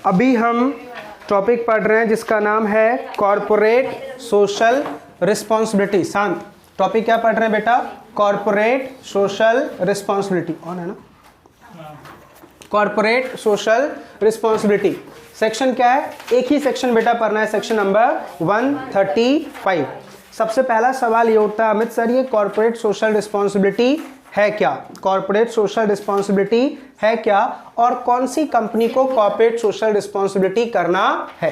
अभी हम टॉपिक पढ़ रहे हैं जिसका नाम है कॉर्पोरेट सोशल रिस्पॉन्सिबिलिटी। शांत, टॉपिक क्या पढ़ रहे हैं बेटा? Corporate social responsibility. ऑन है ना? कॉर्पोरेट सोशल रिस्पॉन्सिबिलिटी सेक्शन क्या है? एक ही सेक्शन बेटा पढ़ना है, सेक्शन नंबर 135। सबसे पहला सवाल ये उठता है, अमित सर ये कॉर्पोरेट सोशल रिस्पॉन्सिबिलिटी है क्या? कॉर्पोरेट सोशल रिस्पॉन्सिबिलिटी है क्या और कौन सी कंपनी को कॉर्पोरेट सोशल रिस्पॉन्सिबिलिटी करना है?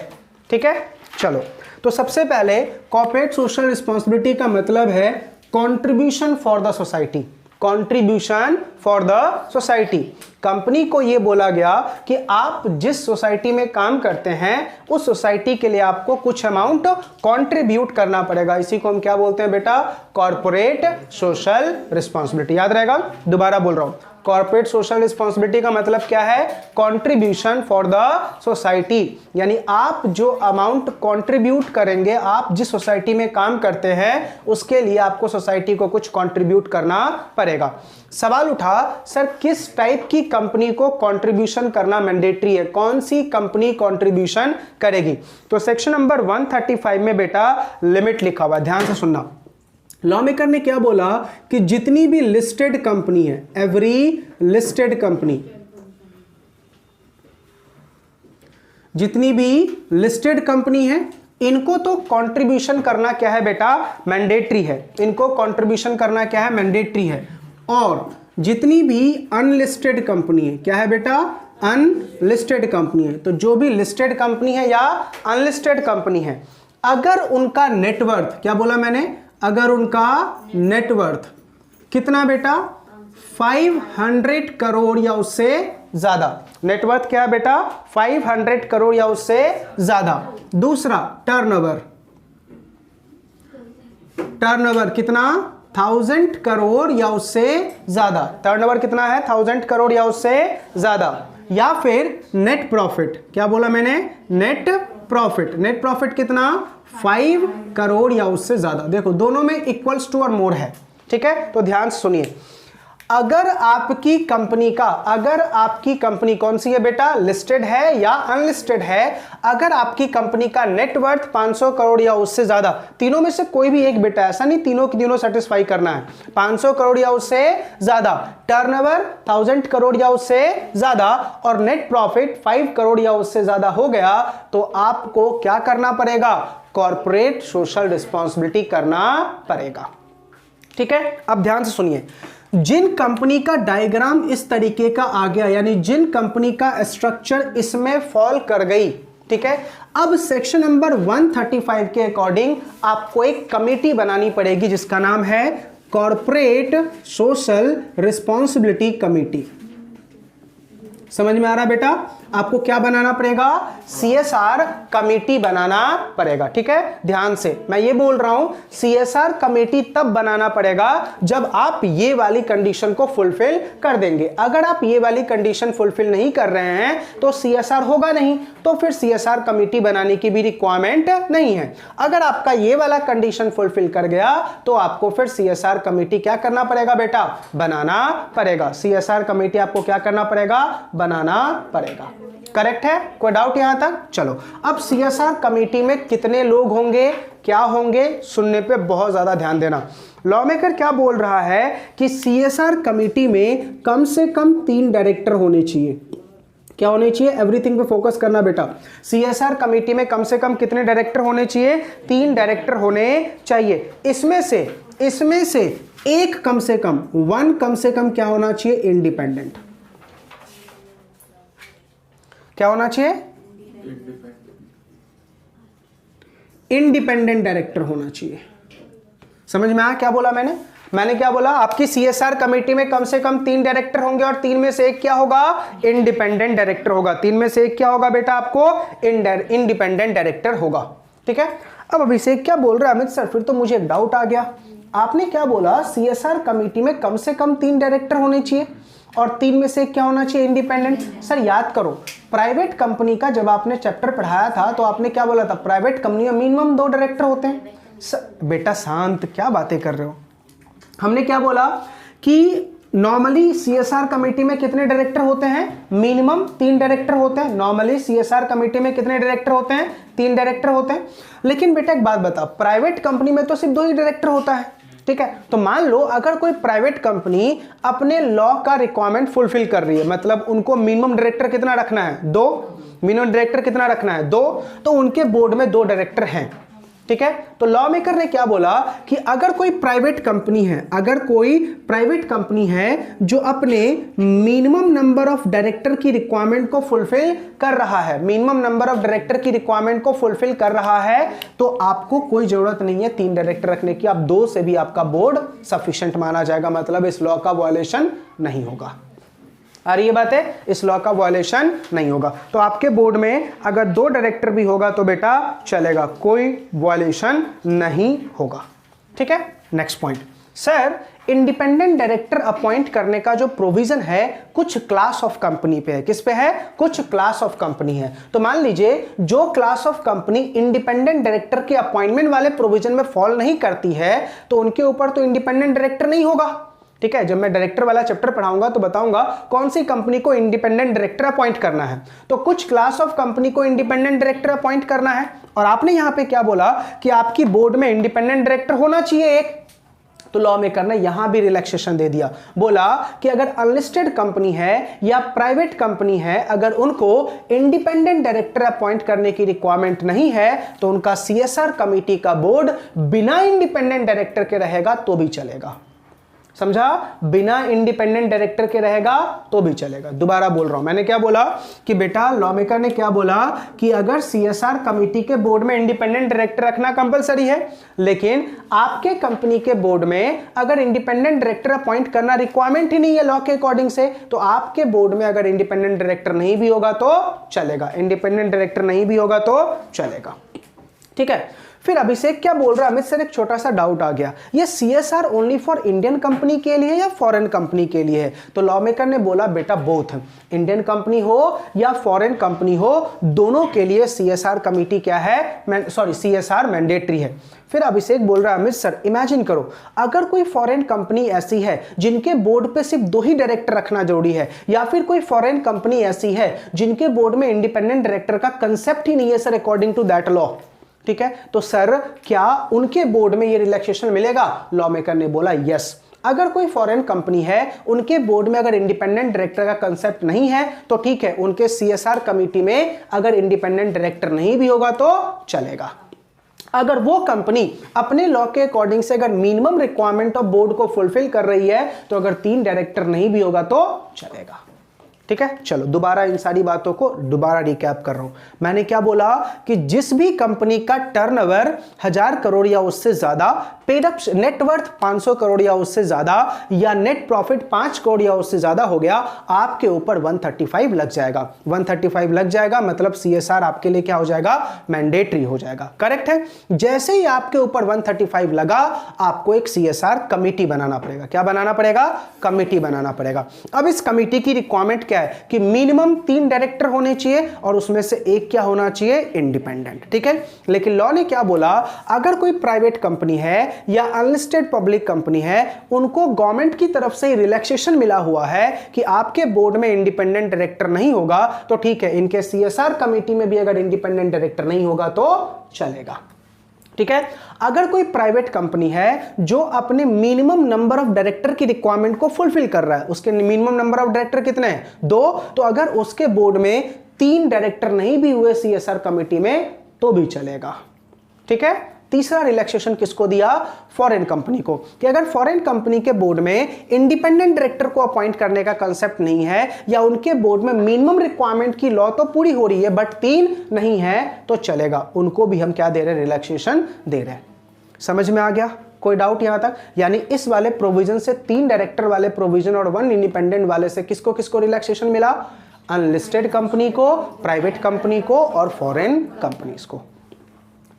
ठीक है, चलो। तो सबसे पहले कॉर्पोरेट सोशल रिस्पॉन्सिबिलिटी का मतलब है contribution for the society. Contribution for the society. Company को यह बोला गया कि आप जिस सोसाइटी में काम करते हैं उस सोसाइटी के लिए आपको कुछ अमाउंट कंट्रीब्यूट करना पड़ेगा। इसी को हम क्या बोलते हैं बेटा? Corporate social responsibility. याद रहेगा? दोबारा बोल रहा हूं, कॉर्पोरेट सोशल रिस्पॉन्सिबिलिटी का मतलब क्या है? कंट्रीब्यूशन फॉर द सोसाइटी, यानी आप जो अमाउंट कंट्रीब्यूट करेंगे, आप जिस सोसाइटी में काम करते हैं उसके लिए आपको सोसाइटी को कुछ कंट्रीब्यूट करना पड़ेगा। सवाल उठा, सर किस टाइप की कंपनी को कंट्रीब्यूशन करना मैंडेटरी है? कौन सी कंपनी कंट्रीब्यूशन करेगी? तो सेक्शन नंबर 135 में बेटा लिमिट लिखा हुआ, ध्यान से सुनना। लॉ मेकर ने क्या बोला कि जितनी भी लिस्टेड कंपनी है, एवरी लिस्टेड कंपनी, जितनी भी लिस्टेड कंपनी है इनको तो कंट्रीब्यूशन करना क्या है बेटा? मैंडेटरी है। इनको कंट्रीब्यूशन करना क्या है? मैंडेटरी है। और जितनी भी अनलिस्टेड कंपनी है, क्या है बेटा? अनलिस्टेड कंपनी है। तो जो भी लिस्टेड कंपनी है या अनलिस्टेड कंपनी है, अगर उनका नेटवर्थ, क्या बोला मैंने? अगर उनका नेटवर्थ कितना बेटा? 500 करोड़ या उससे ज्यादा। नेटवर्थ क्या है बेटा? 500 करोड़ या उससे ज्यादा। दूसरा टर्नओवर, टर्नओवर कितना? 1000 करोड़ या उससे ज्यादा। टर्नओवर कितना है? 1000 करोड़ या उससे ज्यादा। या फिर नेट प्रॉफिट, क्या बोला मैंने? Net profit. नेट प्रॉफिट कितना? 5 करोड़ या उससे ज्यादा। देखो दोनों में इक्वल्स टू और मोर है, ठीक है? तो ध्यान से सुनिए, अगर आपकी कंपनी कौन सी है बेटा? लिस्टेड है या अनलिस्टेड है, अगर आपकी कंपनी का नेटवर्थ 500 करोड़ या उससे ज्यादा, तीनों में से कोई भी एक बेटा, ऐसा नहीं तीनों की तीनों सेटिस्फाई करना है, 500 करोड़ या उससे ज्यादा, टर्नओवर 1000 करोड़ या उससे ज्यादा और नेट प्रॉफिट 5 करोड़ या उससे ज्यादा हो गया, तो आपको क्या करना पड़ेगा? कॉर्पोरेट सोशल रिस्पॉन्सिबिलिटी करना पड़ेगा। ठीक है, अब ध्यान से सुनिए, जिन कंपनी का डायग्राम इस तरीके का आ गया, यानी जिन कंपनी का स्ट्रक्चर इसमें फॉल कर गई, ठीक है, अब सेक्शन नंबर 135 के अकॉर्डिंग आपको एक कमेटी बनानी पड़ेगी जिसका नाम है कॉर्पोरेट सोशल रिस्पॉन्सिबिलिटी कमेटी। समझ में आ रहा बेटा? आपको क्या बनाना पड़ेगा? CSR कमेटी बनाना पड़ेगा। ठीक है, ध्यान से मैं ये बोल रहा हूं, CSR कमेटी तब बनाना पड़ेगा जब आप ये वाली कंडीशन को फुलफिल कर देंगे। अगर आप ये वाली कंडीशन फुलफिल नहीं कर रहे हैं तो CSR होगा नहीं, तो फिर CSR कमेटी बनाने की भी रिक्वायरमेंट नहीं है। अगर आपका ये वाला कंडीशन फुलफिल कर गया तो आपको फिर CSR कमेटी क्या करना पड़ेगा बेटा? बनाना पड़ेगा। CSR कमेटी आपको क्या करना पड़ेगा? बनाना पड़ेगा। करेक्ट है? कोई डाउट यहां तक? चलो, अब CSR कमेटी में कितने लोग होंगे, क्या होंगे, सुनने पे बहुत ज्यादा ध्यान देना। लॉ मेकर क्या बोल रहा है कि CSR कमेटी में कम से कम 3 डायरेक्टर होने चाहिए। क्या होने चाहिए? एवरीथिंग पे फोकस करना बेटा। CSR कमेटी में कम से कम कितने डायरेक्टर होने चाहिए? 3 डायरेक्टर होने चाहिए। इसमें से एक कम से कम क्या होना चाहिए? इंडिपेंडेंट। क्या होना चाहिए? इंडिपेंडेंट डायरेक्टर होना चाहिए। समझ में आया क्या बोला मैंने क्या बोला? आपकी CSR कमेटी में कम से कम 3 डायरेक्टर होंगे और 3 में से एक क्या होगा? इंडिपेंडेंट डायरेक्टर होगा। 3 में से एक क्या होगा बेटा? आपको इंडिपेंडेंट डायरेक्टर होगा। ठीक है, अब अभिषेक क्या बोल रहा है? अमित सर फिर तो मुझे एक डाउट आ गया, आपने क्या बोला? CSR कमेटी में कम से कम 3 डायरेक्टर होने चाहिए और 3 में से क्या होना चाहिए? इंडिपेंडेंट। सर याद करो, प्राइवेट कंपनी का जब आपने चैप्टर पढ़ाया था तो आपने क्या बोला था? प्राइवेट कंपनी में मिनिमम 2 डायरेक्टर होते हैं। बेटा शांत, क्या बातें कर रहे हो? हमने क्या बोला कि नॉर्मली सीएसआर कमेटी में कितने डायरेक्टर होते हैं? मिनिमम 3 डायरेक्टर होते हैं। नॉर्मली सीएसआर कमेटी में कितने डायरेक्टर होते हैं? 3 डायरेक्टर होते हैं। लेकिन बेटा एक बात बता, प्राइवेट कंपनी में तो सिर्फ 2 ही डायरेक्टर होता है, ठीक है। तो मान लो अगर कोई प्राइवेट कंपनी अपने लॉ का रिक्वायरमेंट फुलफिल कर रही है, मतलब उनको मिनिमम डायरेक्टर कितना रखना है? 2। मिनिमम डायरेक्टर कितना रखना है? 2। तो उनके बोर्ड में 2 डायरेक्टर हैं, ठीक है। तो लॉ मेकर ने क्या बोला कि अगर कोई प्राइवेट कंपनी है, अगर कोई प्राइवेट कंपनी है जो अपने मिनिमम नंबर ऑफ डायरेक्टर की रिक्वायरमेंट को फुलफिल कर रहा है, मिनिमम नंबर ऑफ डायरेक्टर की रिक्वायरमेंट को फुलफिल कर रहा है, तो आपको कोई जरूरत नहीं है 3 डायरेक्टर रखने की, आप 2 से भी आपका बोर्ड सफिशिएंट माना जाएगा, मतलब इस लॉ का वायलेशन नहीं होगा। और ये बात है, इस लॉ का वायलेशन नहीं होगा। तो आपके बोर्ड में अगर 2 डायरेक्टर भी होगा तो बेटा चलेगा, कोई वायलेशन नहीं होगा, ठीक है। Next point, sir independent director appoint करने का जो प्रोविजन है कुछ क्लास ऑफ कंपनी पे है। किस पे है? कुछ क्लास ऑफ कंपनी है। तो मान लीजिए जो class of company independent director के अपॉइंटमेंट वाले प्रोविजन में फॉल नहीं करती है तो उनके ऊपर तो इंडिपेंडेंट डायरेक्टर नहीं होगा, ठीक है। जब मैं डायरेक्टर वाला चैप्टर पढ़ाऊंगा तो बताऊंगा कौन सी कंपनी को इंडिपेंडेंट डायरेक्टर अपॉइंट करना है। तो कुछ क्लास ऑफ कंपनी को इंडिपेंडेंट डायरेक्टर अपॉइंट करना है, और आपने यहां पे क्या बोला कि आपकी बोर्ड में इंडिपेंडेंट डायरेक्टर होना चाहिए एक। तो लॉ मेकर ने यहां भी रिलैक्सेशन दे दिया, बोला कि अगर अनलिस्टेड कंपनी है या प्राइवेट कंपनी है, अगर उनको इंडिपेंडेंट डायरेक्टर अपॉइंट करने की रिक्वायरमेंट नहीं है तो उनका सीएसआर कमेटी का बोर्ड बिना इंडिपेंडेंट डायरेक्टर के रहेगा तो भी चलेगा। समझा? बिना इंडिपेंडेंट डायरेक्टर के रहेगा तो भी चलेगा। दोबारा बोल रहा हूं, मैंने क्या बोला कि बेटा लॉ मेकर ने क्या बोला कि अगर सीएसआर कमेटी के बोर्ड में इंडिपेंडेंट डायरेक्टर रखना कंपलसरी है, लेकिन आपके कंपनी के बोर्ड में अगर इंडिपेंडेंट डायरेक्टर अपॉइंट करना रिक्वायरमेंट ही नहीं है लॉ के अकॉर्डिंग से, तो आपके बोर्ड में अगर इंडिपेंडेंट डायरेक्टर नहीं भी होगा तो चलेगा, इंडिपेंडेंट डायरेक्टर नहीं भी होगा तो चलेगा, ठीक है। फिर अभिषेक क्या बोल रहा है, अमित सर एक छोटा सा डाउट आ गया, ये CSR only for Indian company के लिए या फॉरेन कंपनी के लिए है? तो लॉ मेकर ने बोला बेटा बोथ, इंडियन कंपनी हो या फॉरेन कंपनी हो, दोनों के लिए सीएसआर कमेटी क्या है, सीएसआर मैंडेटरी है। फिर अभिषेक बोल रहा है अमित सर इमेजिन करो अगर कोई फॉरेन कंपनी ऐसी है जिनके बोर्ड पे सिर्फ 2 ही डायरेक्टर रखना जरूरी है, या फिर कोई फॉरेन कंपनी ऐसी है जिनके बोर्ड में इंडिपेंडेंट डायरेक्टर का कंसेप्ट ही नहीं है sir according to that law, ठीक है। तो सर क्या उनके बोर्ड में ये रिलैक्सेशन मिलेगा? लॉ मेकर ने बोला यस। अगर कोई फॉरेन कंपनी है उनके बोर्ड में अगर इंडिपेंडेंट डायरेक्टर का कंसेप्ट नहीं है तो ठीक है, उनके सीएसआर कमेटी में अगर इंडिपेंडेंट डायरेक्टर नहीं भी होगा तो चलेगा। अगर वो कंपनी अपने लॉ के अकॉर्डिंग से अगर मिनिमम रिक्वायरमेंट ऑफ बोर्ड को फुलफिल कर रही है तो अगर 3 डायरेक्टर नहीं भी होगा तो चलेगा, ठीक है। चलो दोबारा इन सारी बातों को दोबारा रिकैप कर रहा हूं। मैंने क्या बोला कि जिस भी कंपनी का टर्नओवर 1000 करोड़ या उससे ज्यादा, पेड अप नेटवर्थ 500 करोड़ या उससे ज्यादा, या नेट प्रॉफिट 5 करोड़ या उससे ज्यादा हो गया, आपके ऊपर 135 लग जाएगा। 135 लग जाएगा मतलब सीएसआर आपके लिए क्या हो जाएगा? मैंडेटरी हो जाएगा। करेक्ट है। जैसे ही आपके ऊपर 135 लगा आपको एक सीएसआर कमेटी बनाना पड़ेगा। क्या बनाना पड़ेगा? कमेटी बनाना पड़ेगा। अब इस कमेटी की रिक्वायरमेंट क्या है कि मिनिमम 3 डायरेक्टर होने चाहिए और उसमें से एक क्या होना चाहिए? इंडिपेंडेंट, ठीक है। लेकिन लॉ ने क्या बोला, अगर कोई प्राइवेट कंपनी है या अनलिस्टेड पब्लिक कंपनी है, उनको गवर्नमेंट की तरफ से रिलैक्सेशन मिला हुआ है कि आपके बोर्ड में इंडिपेंडेंट डायरेक्टर नहीं होगा तो ठीक है, इनके सीएसआर कमेटी में भी अगर इंडिपेंडेंट डायरेक्टर नहीं होगा तो चलेगा, ठीक है। अगर कोई प्राइवेट कंपनी है जो अपने मिनिमम नंबर ऑफ डायरेक्टर की रिक्वायरमेंट को फुलफिल कर रहा है, उसके मिनिमम नंबर ऑफ डायरेक्टर कितने हैं? 2, तो अगर उसके बोर्ड में 3 डायरेक्टर नहीं भी हुए सीएसआर कमेटी में तो भी चलेगा, ठीक है। तीसरा रिलैक्सेशन किसको दिया? फॉरेन कंपनी को, कि अगर फॉरेन कंपनी के बोर्ड में इंडिपेंडेंट डायरेक्टर को अपॉइंट करने का कंसेप्ट नहीं है या उनके बोर्ड में मिनिमम रिक्वायरमेंट की लॉ तो पूरी हो रही है बट 3 नहीं है तो चलेगा, उनको भी हम क्या दे रहे हैं? रिलैक्सेशन दे रहे हैं। समझ में आ गया? कोई डाउट यहां तक? यानी इस वाले प्रोविजन से 3 डायरेक्टर वाले प्रोविजन और 1 इंडिपेंडेंट वाले से किसको किसको रिलैक्सेशन मिला? अनलिस्टेड कंपनी को, प्राइवेट कंपनी को और फॉरेन कंपनीज को।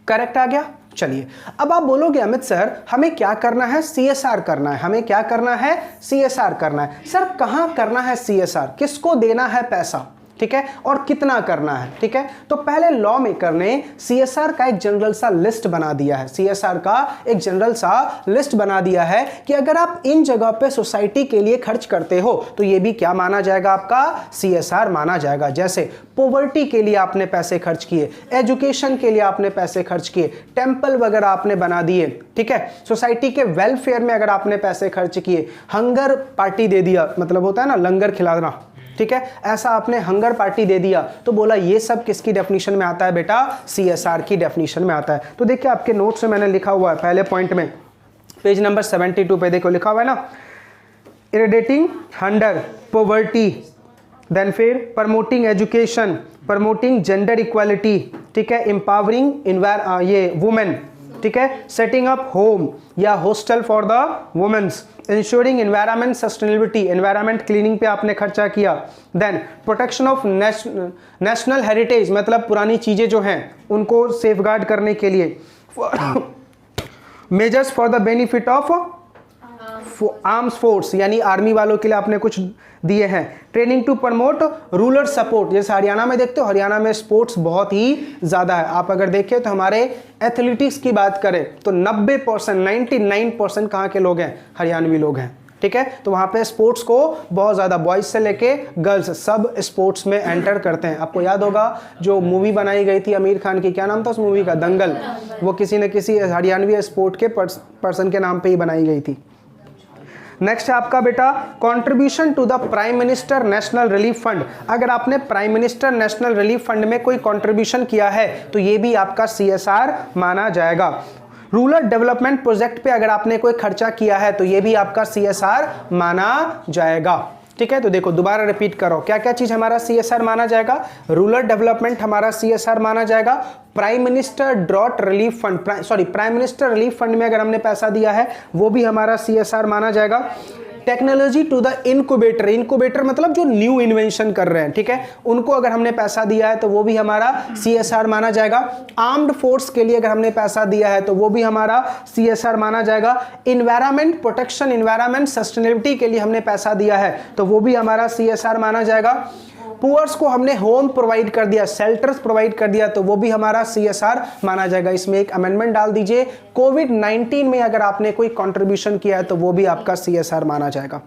करेक्ट आ गया? चलिए अब आप बोलोगे अमित सर हमें क्या करना है? सीएसआर करना है। हमें क्या करना है? सीएसआर करना है। सर कहां करना है सीएसआर? किसको देना है पैसा? ठीक है, और कितना करना है, ठीक है। तो पहले लॉ मेकर ने सीएसआर का एक जनरल सा लिस्ट बना दिया है, सीएसआर का एक जनरल सा लिस्ट बना दिया है कि अगर आप इन जगह पे सोसाइटी के लिए खर्च करते हो तो ये भी क्या माना जाएगा, आपका सीएसआर माना जाएगा। जैसे पॉवर्टी के लिए आपने पैसे खर्च किए, एजुकेशन के लिए आपने पैसे खर्च किए, टेंपल वगैरह आपने बना दिए, ठीक है, सोसाइटी के वेलफेयर में अगर आपने पैसे खर्च किए, हंगर पार्टी दे दिया, मतलब होता है ना लंगर खिलाना, ठीक है, ऐसा आपने हंगर पार्टी दे दिया, तो बोला ये सब किसकी डेफिनेशन में आता है बेटा, सीएसआर की डेफिनेशन में आता है। तो देखिए आपके नोट्स में मैंने लिखा हुआ है पहले पॉइंट में, पेज नंबर 72 पे देखो लिखा हुआ है ना, इरेडिएटिंग हंगर, पॉवर्टी, देन फिर promoting education, promoting gender equality, ठीक है, एम्पावरिंग ये वुमेन, ठीक है, सेटिंग अप होम या hostel for the womens, ensuring environment sustainability, environment cleaning पे आपने खर्चा किया, then protection of national heritage, मतलब पुरानी चीजें जो हैं उनको सेफगार्ड करने के लिए, measures for the benefit of arms force, यानी आर्मी वालों के लिए आपने कुछ दिए हैं, training to promote rural support, जैसे हरियाणा में देखते हो, हरियाणा में स्पोर्ट्स बहुत ही ज्यादा है। आप अगर देखें तो हमारे एथलेटिक्स की बात करें तो 90%, 99% कहाँ के लोग हैं, हरियाणवी लोग हैं, ठीक है। तो वहां पे स्पोर्ट्स को बहुत ज्यादा, बॉयज से लेके गर्ल्स सब स्पोर्ट्स में एंटर करते हैं। आपको याद होगा जो मूवी बनाई गई थी आमिर खान की, क्या नाम था उस मूवी का, दंगल, वो किसी न किसी हरियाणवी स्पोर्ट के पर्सन के नाम पे ही बनाई गई थी। नेक्स्ट है आपका बेटा contribution to the prime minister national relief fund, अगर आपने prime minister national relief fund में कोई कंट्रीब्यूशन किया है तो ये भी आपका सीएसआर माना जाएगा। रूरल डेवलपमेंट प्रोजेक्ट पे अगर आपने कोई खर्चा किया है तो ये भी आपका सीएसआर माना जाएगा, ठीक है। तो देखो दोबारा रिपीट करो, क्या क्या चीज हमारा सीएसआर माना जाएगा, रूरल डेवलपमेंट हमारा सीएसआर माना जाएगा, prime minister drought relief fund, prime minister relief fund में अगर हमने पैसा दिया है वो भी हमारा सीएसआर माना जाएगा। Technology to the incubator, incubator मतलब जो न्यू इन्वेंशन कर रहे हैं, ठीक है, उनको अगर हमने पैसा दिया है तो वो भी हमारा सीएसआर माना जाएगा। आर्म्ड फोर्स के लिए अगर हमने पैसा दिया है तो वो भी हमारा सीएसआर माना जाएगा। इन्वायरमेंट प्रोटेक्शन, इन्वायरमेंट सस्टेनेबिलिटी के लिए हमने पैसा दिया है तो वो भी हमारा सीएसआर माना जाएगा। पुअर्स को हमने होम प्रोवाइड कर दिया, शेल्टर्स प्रोवाइड कर दिया तो वो भी हमारा सीएसआर माना जाएगा। इसमें एक अमेंडमेंट डाल दीजिए, कोविड-19 में अगर आपने कोई कंट्रीब्यूशन किया है तो वो भी आपका सीएसआर माना जाएगा,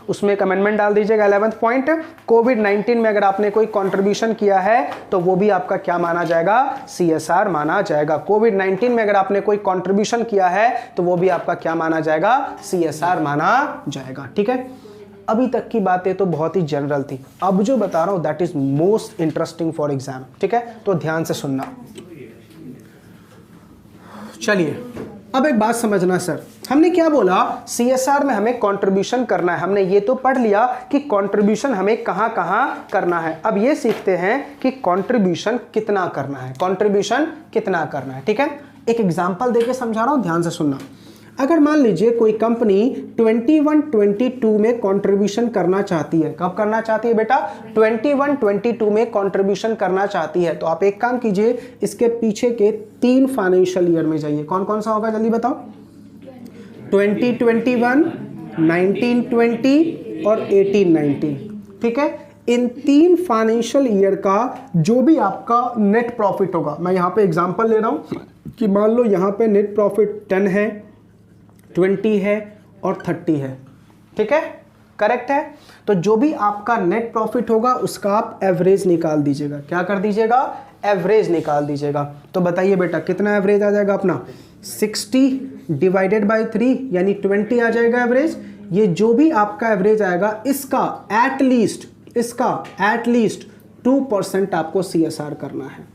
उसमें एक अमेंडमेंट डाल दीजिएगा। 11th पॉइंट, कोविड-19 में अगर आपने कोई कंट्रीब्यूशन किया है तो वो भी आपका क्या माना जाएगा, सीएसआर माना जाएगा। कोविड-19 में अगर आपने कोई कंट्रीब्यूशन किया है तो वो भी आपका क्या माना जाएगा, सीएसआर माना जाएगा, ठीक है। अभी तक की बातें तो बहुत ही जनरल थी, अब जो बता रहा हूं that is most interesting for exam, ठीक है, तो ध्यान से सुनना। चलिए अब एक बात समझना सर, हमने क्या बोला, सीएसआर में हमें कंट्रीब्यूशन करना है, हमने ये तो पढ़ लिया कि कंट्रीब्यूशन हमें कहां कहां करना है। अब ये सीखते हैं कि कंट्रीब्यूशन कितना करना है, कंट्रीब्यूशन कितना करना है, ठीक है। एक एग्जांपल देके समझा रहा हूं, ध्यान से सुनना। अगर मान लीजिए कोई कंपनी 21-22 में कंट्रीब्यूशन करना चाहती है, कब करना चाहती है बेटा, 21-22 में कंट्रीब्यूशन करना चाहती है, तो आप एक काम कीजिए, इसके पीछे के 3 फाइनेंशियल ईयर में जाइए। कौन कौन सा होगा जल्दी बताओ, 2021, 1920 और 18-19, ठीक है। इन 3 फाइनेंशियल ईयर का जो भी आपका नेट प्रॉफिट होगा, मैं यहाँ पे एग्जांपल ले रहा हूँ कि मान लो यहाँ पे नेट प्रॉफिट 10 है, 20 है और 30 है, ठीक है, करेक्ट है। तो जो भी आपका नेट प्रॉफिट होगा उसका आप एवरेज निकाल दीजिएगा, क्या कर दीजिएगा, एवरेज निकाल दीजिएगा। तो बताइए बेटा कितना एवरेज आ जाएगा अपना, 60 डिवाइडेड बाय 3 यानी 20 आ जाएगा एवरेज। ये जो भी आपका एवरेज आएगा इसका एटलीस्ट 2% आपको सीएसआर करना है,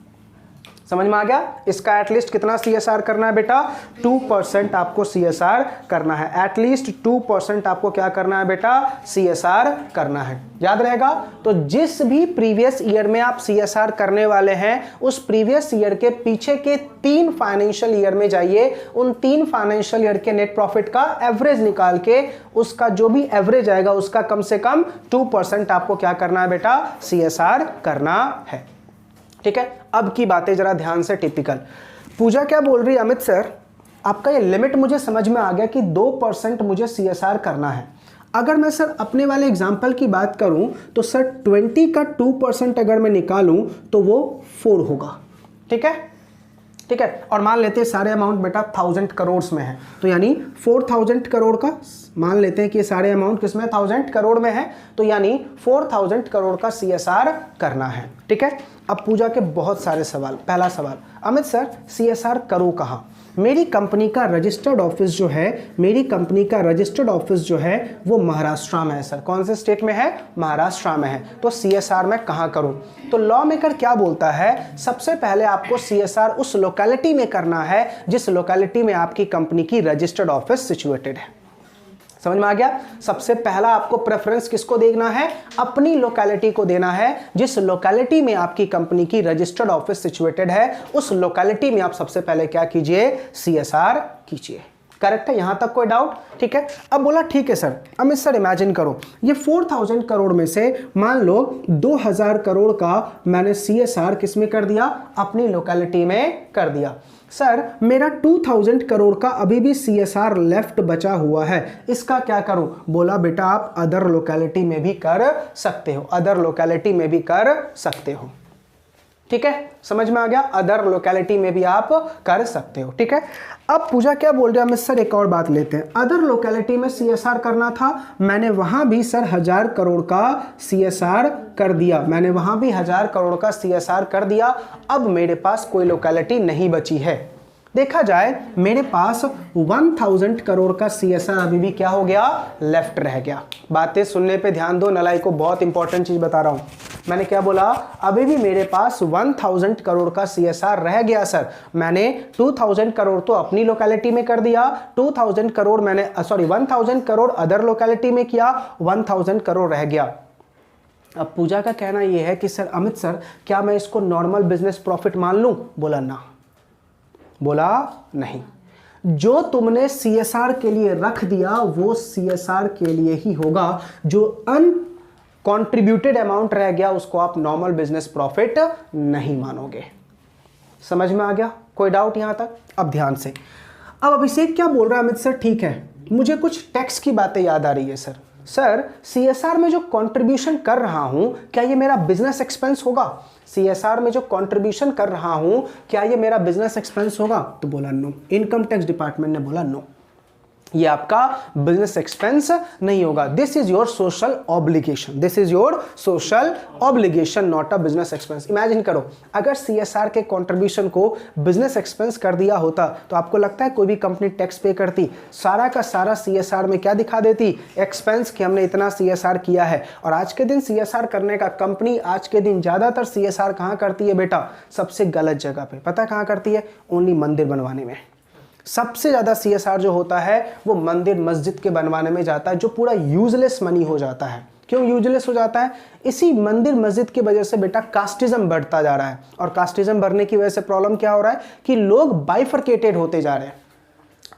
समझ में आ गया। इसका एटलीस्ट कितना सीएसआर करना है बेटा, 2% आपको सीएसआर करना है, एटलीस्ट 2% आपको क्या करना है बेटा, सीएसआर करना है, याद रहेगा। तो जिस भी प्रीवियस ईयर में आप सीएसआर करने वाले हैं उस प्रीवियस ईयर के पीछे के 3 फाइनेंशियल ईयर में जाइए, उन 3 फाइनेंशियल ईयर के नेट प्रॉफिट का एवरेज निकाल के उसका जो भी एवरेज आएगा उसका कम से कम 2% आपको क्या करना है बेटा, सीएसआर करना है, ठीक है। अब की बातें जरा ध्यान से, टिपिकल पूजा क्या बोल रही है, अमित सर आपका ये लिमिट मुझे समझ में आ गया कि 2% मुझे सीएसआर करना है। अगर मैं सर अपने वाले एग्जाम्पल की बात करूं तो सर 20 का 2% अगर मैं निकालूं तो वो 4 होगा। ठीक है, ठीक है। और मान लेते हैं सारे अमाउंट बेटा 1000 करोड़ में है, तो यानी 4000 करोड़ का, मान लेते हैं कि सारे अमाउंट किसमें 1000 करोड़ में है, तो यानी 4000 करोड़ का CSR करना है। ठीक है। अब पूजा के बहुत सारे सवाल। पहला सवाल, अमित सर CSR करूँ कहाँ? मेरी कंपनी का रजिस्टर्ड ऑफिस जो है, मेरी कंपनी का रजिस्टर्ड ऑफिस जो है वो महाराष्ट्र में है सर। कौन से स्टेट में है? महाराष्ट्र में है। तो CSR मैं कहाँ करूँ? तो लॉ मेकर क्या बोलता है, सबसे पहले आपको CSR उस लोकेलिटी में करना है जिस लोकेलिटी में आपकी कंपनी की रजिस्टर्ड ऑफिस सिचुएटेड है। समझ में आ गया? सबसे पहला आपको प्रेफरेंस किसको देना है? अपनी लोकेलिटी को देना है। जिस लोकेलिटी में आपकी कंपनी की रजिस्टर्ड ऑफिस सिचुएटेड है उस लोकेलिटी में आप सबसे पहले क्या कीजिए? CSR कीजिए। करेक्ट है? यहां तक कोई डाउट? ठीक है। अब बोला ठीक है सर, अमित सर इमेजिन करो ये 4000 करोड़ में से मान लो 2000 करोड़ का मैंने CSR किस में कर दिया? अपनी लोकेलिटी में कर दिया। सर मेरा 2000 करोड़ का अभी भी CSR लेफ्ट बचा हुआ है, इसका क्या करूं? बोला बेटा आप अदर लोकेलिटी में भी कर सकते हो, अदर लोकेलिटी में भी कर सकते हो। ठीक है, समझ में आ गया? अदर लोकेलिटी में भी आप कर सकते हो। ठीक है। अब पूजा क्या बोल रहे हैं? हमें सर एक और बात लेते हैं। अदर लोकेलिटी में CSR करना था, मैंने वहां भी सर 1000 करोड़ का CSR कर दिया, मैंने वहां भी 1000 करोड़ का CSR कर दिया। अब मेरे पास कोई लोकेलिटी नहीं बची है। देखा जाए मेरे पास 1000 करोड़ का CSR अभी भी क्या हो गया? लेफ्ट रह गया। बातें सुनने पे ध्यान दो नलाई को, बहुत इंपॉर्टेंट चीज बता रहा हूं। मैंने क्या बोला? अभी भी मेरे पास 1000 करोड़ का CSR रह गया सर। मैंने 2000 करोड़ तो अपनी लोकेलिटी में कर दिया, 2000 करोड़ मैंने 1000 करोड़ अदर लोकेलिटी में किया, 1000 करोड़ रह गया। अब पूजा का कहना यह है कि सर अमित सर क्या मैं इसको नॉर्मल बिजनेस प्रॉफिट मान लूं? बोला ना, बोला नहीं। जो तुमने CSR के लिए रख दिया वो CSR के लिए ही होगा, जो अनकॉन्ट्रीब्यूटेड अमाउंट रह गया उसको आप नॉर्मल बिजनेस प्रॉफिट नहीं मानोगे। समझ में आ गया? कोई डाउट यहां तक? अब ध्यान से। अब अभिषेक क्या बोल रहा है? अमित सर ठीक है, मुझे कुछ टैक्स की बातें याद आ रही है सर। सर CSR में जो कंट्रीब्यूशन कर रहा हूं क्या ये मेरा बिजनेस एक्सपेंस होगा? CSR में जो कंट्रीब्यूशन कर रहा हूं क्या ये मेरा बिजनेस एक्सपेंस होगा? तो बोला नो। इनकम टैक्स डिपार्टमेंट ने बोला नो, ये आपका बिजनेस एक्सपेंस नहीं होगा। This is your social obligation, this is your social obligation, not a business expense. Imagine करो अगर CSR के कंट्रीब्यूशन को बिजनेस एक्सपेंस कर दिया होता तो आपको लगता है कोई भी कंपनी टैक्स पे करती? सारा का सारा CSR में क्या दिखा देती? एक्सपेंस कि हमने इतना CSR किया है। और आज के दिन CSR करने का कंपनी आज के दिन ज्यादातर CSR कहां करती है बेटा? सबसे गलत जगह पे। पता कहां करती है? ओनली मंदिर बनवाने में। सबसे ज्यादा CSR जो होता है वो मंदिर मस्जिद के बनवाने में जाता है, जो पूरा यूजलेस मनी हो जाता है। क्यों यूजलेस हो जाता है? इसी मंदिर मस्जिद की वजह से बेटा कास्टिज्म बढ़ता जा रहा है, और कास्टिज्म बढ़ने की वजह से प्रॉब्लम क्या हो रहा है कि लोग बाइफरकेटेड होते जा रहे हैं।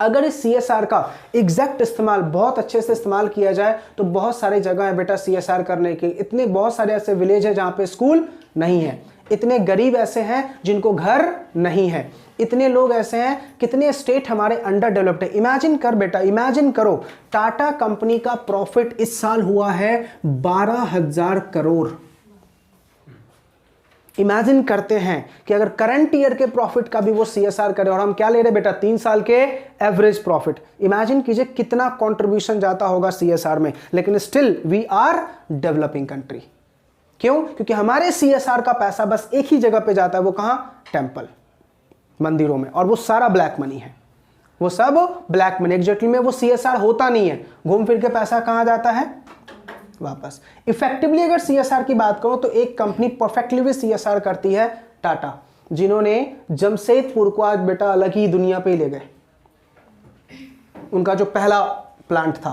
अगर इस CSR का एग्जैक्ट इस्तेमाल बहुत अच्छे से इस्तेमाल किया जाए तो बहुत सारी जगह है बेटा CSR करने के। इतने बहुत सारे ऐसे विलेज है जहां पे स्कूल नहीं है, इतने गरीब ऐसे हैं जिनको घर नहीं है, इतने लोग ऐसे हैं, कितने स्टेट हमारे अंडर डेवलप्ड है। इमेजिन कर बेटा, इमेजिन करो टाटा कंपनी का प्रॉफिट इस साल हुआ है 12,000 करोड़। इमेजिन करते हैं कि अगर करंट ईयर के प्रॉफिट का भी वो CSR करे, और हम क्या ले रहे बेटा 3 साल के एवरेज प्रॉफिट। इमेजिन कीजिए कितना कंट्रीब्यूशन जाता होगा CSR में, लेकिन still we are developing country. क्यों? क्योंकि हमारे CSR का पैसा बस एक ही जगह पे जाता है, वो कहां? टेंपल, मंदिरों में, और वो सारा ब्लैक मनी है, वो सब ब्लैक मनी। एग्जैक्टली में वो CSR होता नहीं है, घूम फिर के पैसा कहां जाता है? वापस। इफेक्टिवली अगर CSR की बात करूं तो एक कंपनी परफेक्टली भी CSR करती है, टाटा, जिन्होंने जमशेदपुर को आज बेटा अलग ही दुनिया पे ले गए। उनका जो पहला प्लांट था,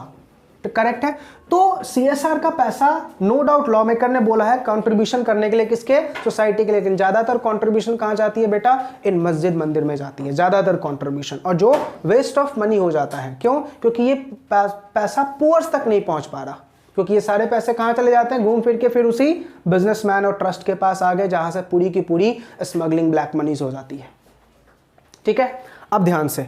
तो करेक्ट है। तो CSR का पैसा नो डाउट लॉ मेकर ने बोला है कंट्रीब्यूशन करने के लिए, किसके? सोसाइटी के लिए। लेकिन ज्यादातर कंट्रीब्यूशन कहां जाती है बेटा? इन मस्जिद मंदिर में जाती है ज्यादातर कंट्रीब्यूशन, और जो वेस्ट ऑफ मनी हो जाता है। क्यों? क्योंकि ये पैसा पुअर्स तक नहीं पहुंच पा रहा, क्योंकि ये सारे पैसे कहां चले जाते हैं? घूम फिर के फिर उसी बिजनेसमैन और ट्रस्ट के पास आ गए, जहां से पूरी की पूरी स्मगलिंग ब्लैक मनीज हो जाती है। ठीक है। अब ध्यान से,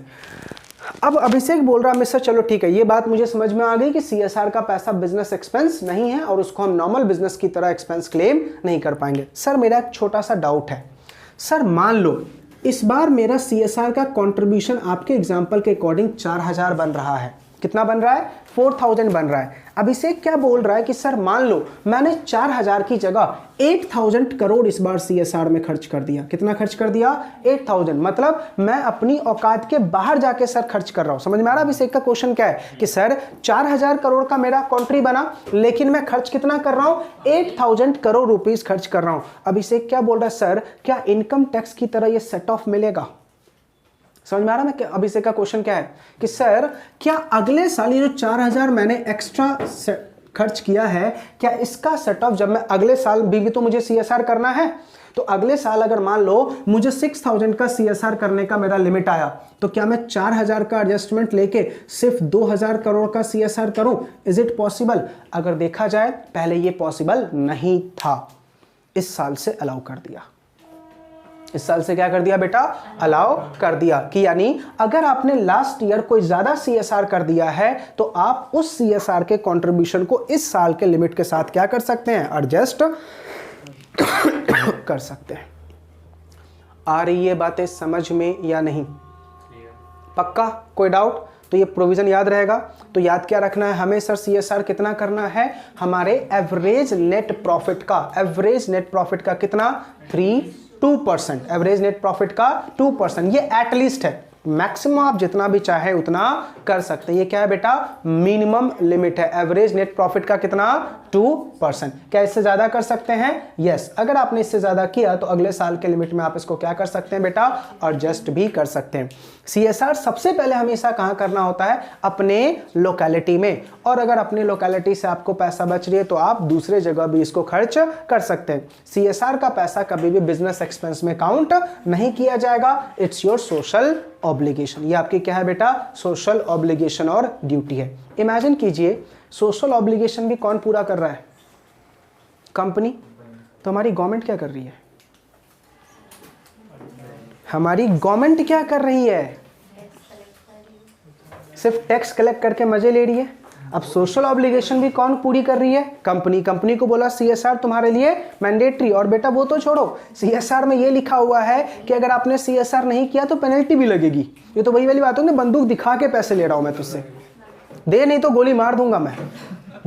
अब अभिषेक बोल रहा मिस्टर चलो ठीक है, ये बात मुझे समझ में आ गई कि सीएसआर का पैसा बिजनेस एक्सपेंस नहीं है और उसको हम नॉर्मल बिजनेस की तरह एक्सपेंस क्लेम नहीं कर पाएंगे। सर मेरा एक छोटा सा डाउट है, सर मान लो इस बार मेरा सीएसआर का कंट्रीब्यूशन आपके एग्जांपल के अकॉर्डिंग 4000 बन रहा है, कितना बन रहा है, 4000 बन रहा है। अभिषेक क्या बोल रहा है कि सर मान लो मैंने 4000 की जगह 8000 करोड़ इस बार सीएसआर में खर्च कर दिया। कितना खर्च कर दिया, 8000, मतलब मैं अपनी औकात के बाहर जाके सर खर्च कर रहा हूं। समझ में आ रहा है अभिषेक का क्वेश्चन क्या है कि सर 4000 करोड़ का मेरा कंट्री बना, लेकिन मैं खर्च कितना कर रहा हूं, 8000 करोड़ रुपीस खर्च कर रहा हूं। अभिषेक क्या बोल रहा है, सर क्या इनकम टैक्स की तरह ये सेट ऑफ मिलेगा। समझ में आ रहा है मैं अभिषेक का क्वेश्चन क्या है कि सर क्या अगले साल ये जो 4000 मैंने एक्स्ट्रा खर्च किया है, क्या इसका सेट ऑफ जब मैं अगले साल भी तो मुझे सीएसआर करना है, तो अगले साल अगर मान लो मुझे 6000 का सीएसआर करने का मेरा लिमिट आया, तो क्या मैं 4000 का एडजस्टमेंट लेके सिर्फ 2000 करोड़ का सीएसआर करूं, इज इट पॉसिबल। अगर देखा जाए पहले ये पॉसिबल नहीं था, इस साल से अलाउ कर दिया। इस साल से क्या कर दिया बेटा, अलाउ कर दिया कि यानी अगर आपने लास्ट ईयर कोई ज्यादा सीएसआर कर दिया है तो आप उस सीएसआर के कंट्रीब्यूशन को इस साल के लिमिट के साथ क्या कर सकते हैं, एडजस्ट कर सकते हैं। आ रही है बातें समझ में या नहीं, पक्का कोई डाउट। तो ये प्रोविजन याद रहेगा, तो याद क्या रखना है हमें, सर सीएसआर कितना करना है, हमारे एवरेज नेट प्रॉफिट का, एवरेज नेट प्रॉफिट का कितना 2%, एवरेज नेट प्रॉफिट का 2%, ये एटलीस्ट है, मैक्सिमम आप जितना भी चाहे उतना कर सकते हैं। ये क्या है बेटा, मिनिमम लिमिट है, एवरेज नेट प्रॉफिट का कितना 2%। क्या इससे ज्यादा कर सकते हैं, यस। अगर आपने इससे ज्यादा किया तो अगले साल के लिमिट में आप इसको क्या कर सकते हैं बेटा, एडजस्ट भी कर सकते हैं। सीएसआर सबसे पहले हमेशा कहां करना होता है, अपने लोकेलिटी में, और अगर अपनी लोकेलिटी से आपको पैसा बच रही है तो आप दूसरे जगह भी इसको खर्च कर सकते हैं। सीएसआर का पैसा कभी भी बिजनेस एक्सपेंस में काउंट नहीं किया जाएगा, इट्स योर सोशल ऑब्लिगेशन। ये आपकी क्या है बेटा, सोशल ऑब्लिगेशन और ड्यूटी है। इमेजिन कीजिए सोशल ऑब्लिगेशन भी कौन पूरा कर रहा है, कंपनी। तो हमारी गवर्नमेंट क्या कर रही है, हमारी गवर्नमेंट क्या कर रही है, सिर्फ टैक्स कलेक्ट करके मजे ले रही है। अब सोशल ऑब्लिगेशन भी कौन पूरी कर रही है, कंपनी। कंपनी को बोला सीएसआर तुम्हारे लिए मैंडेटरी, और बेटा वो तो छोड़ो, सीएसआर में ये लिखा हुआ है कि अगर आपने सीएसआर नहीं किया तो पेनल्टी भी लगेगी। ये तो वही वाली बात है ना, बंदूक दिखा के पैसे ले रहा हूं मैं तुझसे, दे नहीं तो गोली मार दूंगा मैं,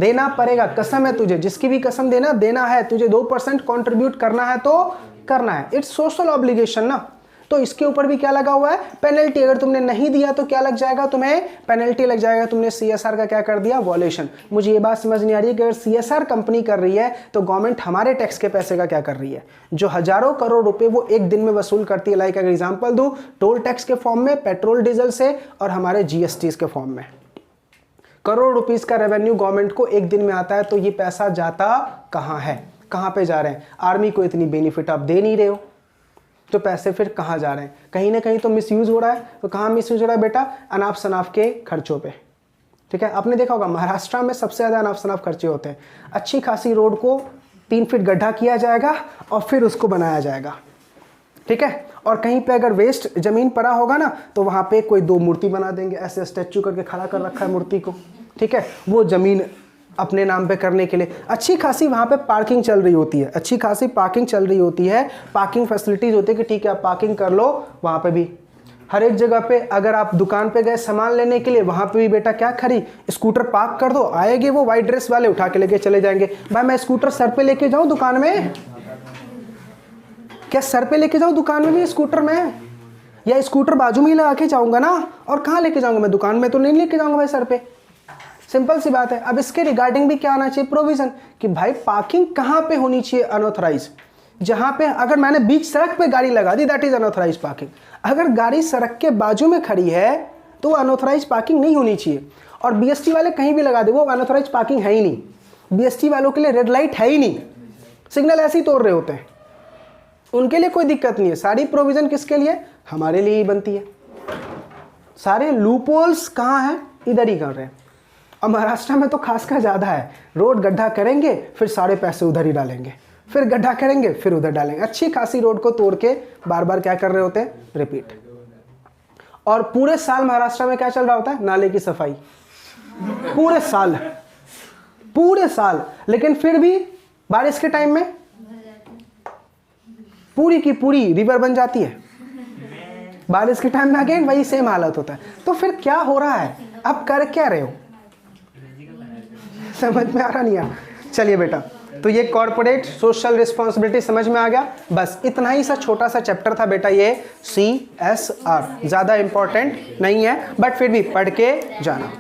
देना पड़ेगा, कसम है तुझे, जिसकी भी कसम देना है तुझे, 2% कंट्रीब्यूट करना है तो करना है, इट्स सोशल ऑब्लिगेशन ना। तो इसके ऊपर भी क्या लगा हुआ है, पेनल्टी। अगर तुमने नहीं दिया तो क्या लग जाएगा, तुम्हें पेनल्टी लग जाएगा, तुमने सीएसआर का क्या कर दिया, वॉल्यूशन। मुझे ये बात समझ नहीं आ रही है कि अगर सीएसआर कंपनी कर रही है तो गवर्नमेंट हमारे टैक्स के पैसे का क्या कर रही है, जो हजारों करोड़ रुपए वो एक दिन में वसूल करती है। लाइक अगर एग्जाम्पल दूं, टोल टैक्स के फॉर्म में, पेट्रोल डीजल से, और हमारे जीएसटी के फॉर्म में करोड़ रुपीस का रेवेन्यू गवर्नमेंट को एक दिन में आता है, तो ये पैसा जाता कहां है, कहां पे जा रहे हैं। आर्मी को इतनी बेनिफिट आप दे नहीं रहे हो, तो पैसे फिर कहां जा रहे हैं, कहीं ना कहीं तो मिसयूज हो रहा है। तो कहां मिसयूज हो रहा है बेटा, अनाप शनाप के खर्चों पे। ठीक है, आपने देखा होगा महाराष्ट्र में सबसे ज्यादा अनाप शनाप खर्चे होते हैं। अच्छी खासी रोड को 3 फीट गड्ढा किया जाएगा और फिर उसको बनाया जाएगा, ठीक है। और कहीं पे अगर वेस्ट जमीन पड़ा होगा ना, तो वहां पे कोई 2 मूर्ति बना देंगे, ऐसे स्टैचू करके खड़ा कर रखा है मूर्ति को, ठीक है, वो जमीन अपने नाम पे करने के लिए। अच्छी खासी वहां पे पार्किंग चल रही होती है, अच्छी खासी पार्किंग चल रही होती है, पार्किंग फैसिलिटीज होती है कि ठीक है आप पार्किंग कर लो। वहां पे भी हर एक जगह पे, अगर आप दुकान पे गए सामान लेने के लिए, वहां पे भी बेटा क्या खड़ी, स्कूटर पार्क कर दो, आएंगे वो व्हाइट ड्रेस वाले उठा के लेके चले जाएंगे। भाई मैं स्कूटर सर पे लेके जाऊं दुकान में, क्या सर पे लेके जाऊं दुकान में भी स्कूटर में, या स्कूटर बाजू में ही लगा के जाऊंगा ना, और कहां लेके जाऊंगा मैं, दुकान में तो नहीं लेके जाऊंगा भाई सर पे। सिंपल सी बात है। अब इसके रिगार्डिंग भी क्या आना चाहिए, प्रोविजन, कि भाई पार्किंग कहां पे होनी चाहिए, अनऑथराइज। जहां पे अगर मैंने बीच सड़क पे गाड़ी लगा दी, दैट इज अनऑथराइज पार्किंग। अगर गाड़ी सड़क के बाजू में खड़ी है तो वो अनऑथराइज पार्किंग नहीं होनी चाहिए। और बीएसटी वाले कहीं भी लगा दे, वो अनऑथराइज पार्किंग है ही नहीं। बीएसटी वालों के लिए रेड लाइट है ही नहीं, सिग्नल ऐसे ही तोड़ रहे होते हैं, उनके लिए कोई दिक्कत नहीं है। सारी प्रोविजन किसके लिए, हमारे लिए ही बनती है। सारे लूपहोल्स कहाँ हैं, इधर ही कर रहे हैं। अब महाराष्ट्र में तो खासकर ज़्यादा है, रोड गड्ढा करेंगे फिर सारे पैसे उधर ही डालेंगे, फिर गड्ढा करेंगे फिर उधर डालेंगे। अच्छी खासी रोड को तोड़ के बार बार क्या कर रहे होते हैं, रिपीट। और पूरे साल महाराष्ट्र में क्या चल रहा होता है? नाले की सफाई, पूरे साल। लेकिन फिर भी बारिश के टाइम में पूरी की पूरी रिवर बन जाती है। बारिश के टाइम में अगेन वही सेम हालत होता है। तो फिर क्या हो रहा है? आप कर क्या रहे हो? समझ में आ रहा नहीं है? चलिए बेटा, तो ये कॉर्पोरेट सोशल रिस्पॉन्सिबिलिटी समझ में आ गया। बस इतना ही सा छोटा सा चैप्टर था बेटा ये CSR, ज़्यादा इंपॉर्टेंट नहीं है, बट फिर भी पढ़ के जाना।